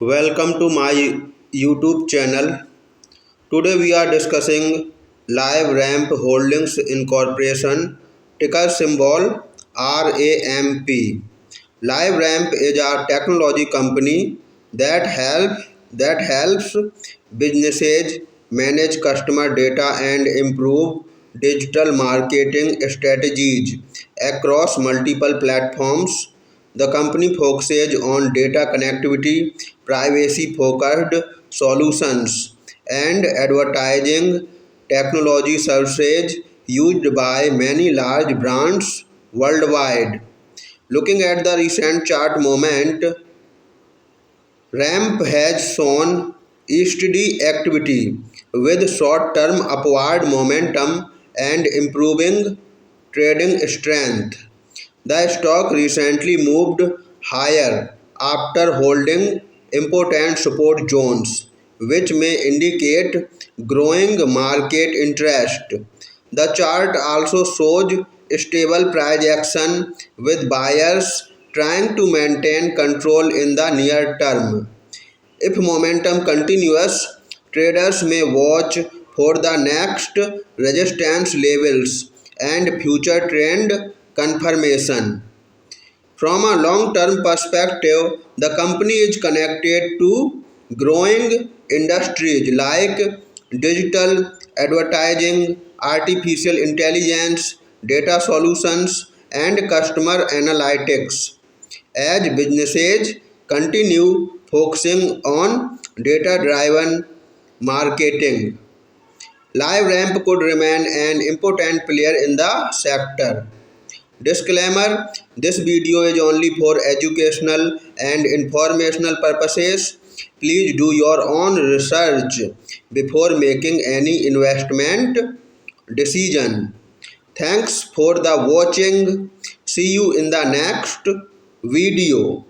Welcome to my YouTube channel. Today we are discussing LiveRamp Holdings Incorporation, ticker symbol RAMP. LiveRamp is a technology company that helps businesses manage customer data and improve digital marketing strategies across multiple platforms. The company focuses on data connectivity, privacy focused solutions, and advertising technology services used by many large brands worldwide. Looking at the recent chart movement, ramp has shown steady activity with short-term upward momentum and improving trading strength. The stock recently moved higher after holding important support zones, which may indicate growing market interest. The chart also shows stable price action with buyers trying to maintain control in the near term. If momentum continues, traders may watch for the next resistance levels and future trend confirmation. From a long term perspective, the company is connected to growing industries like digital advertising, artificial intelligence, data solutions, and customer analytics. As businesses continue focusing on data driven marketing, LiveRamp could remain an important player in the sector. Disclaimer: this video is only for educational and informational purposes. Please do your own research before making any investment decision. Thanks for the watching. See you in the next video.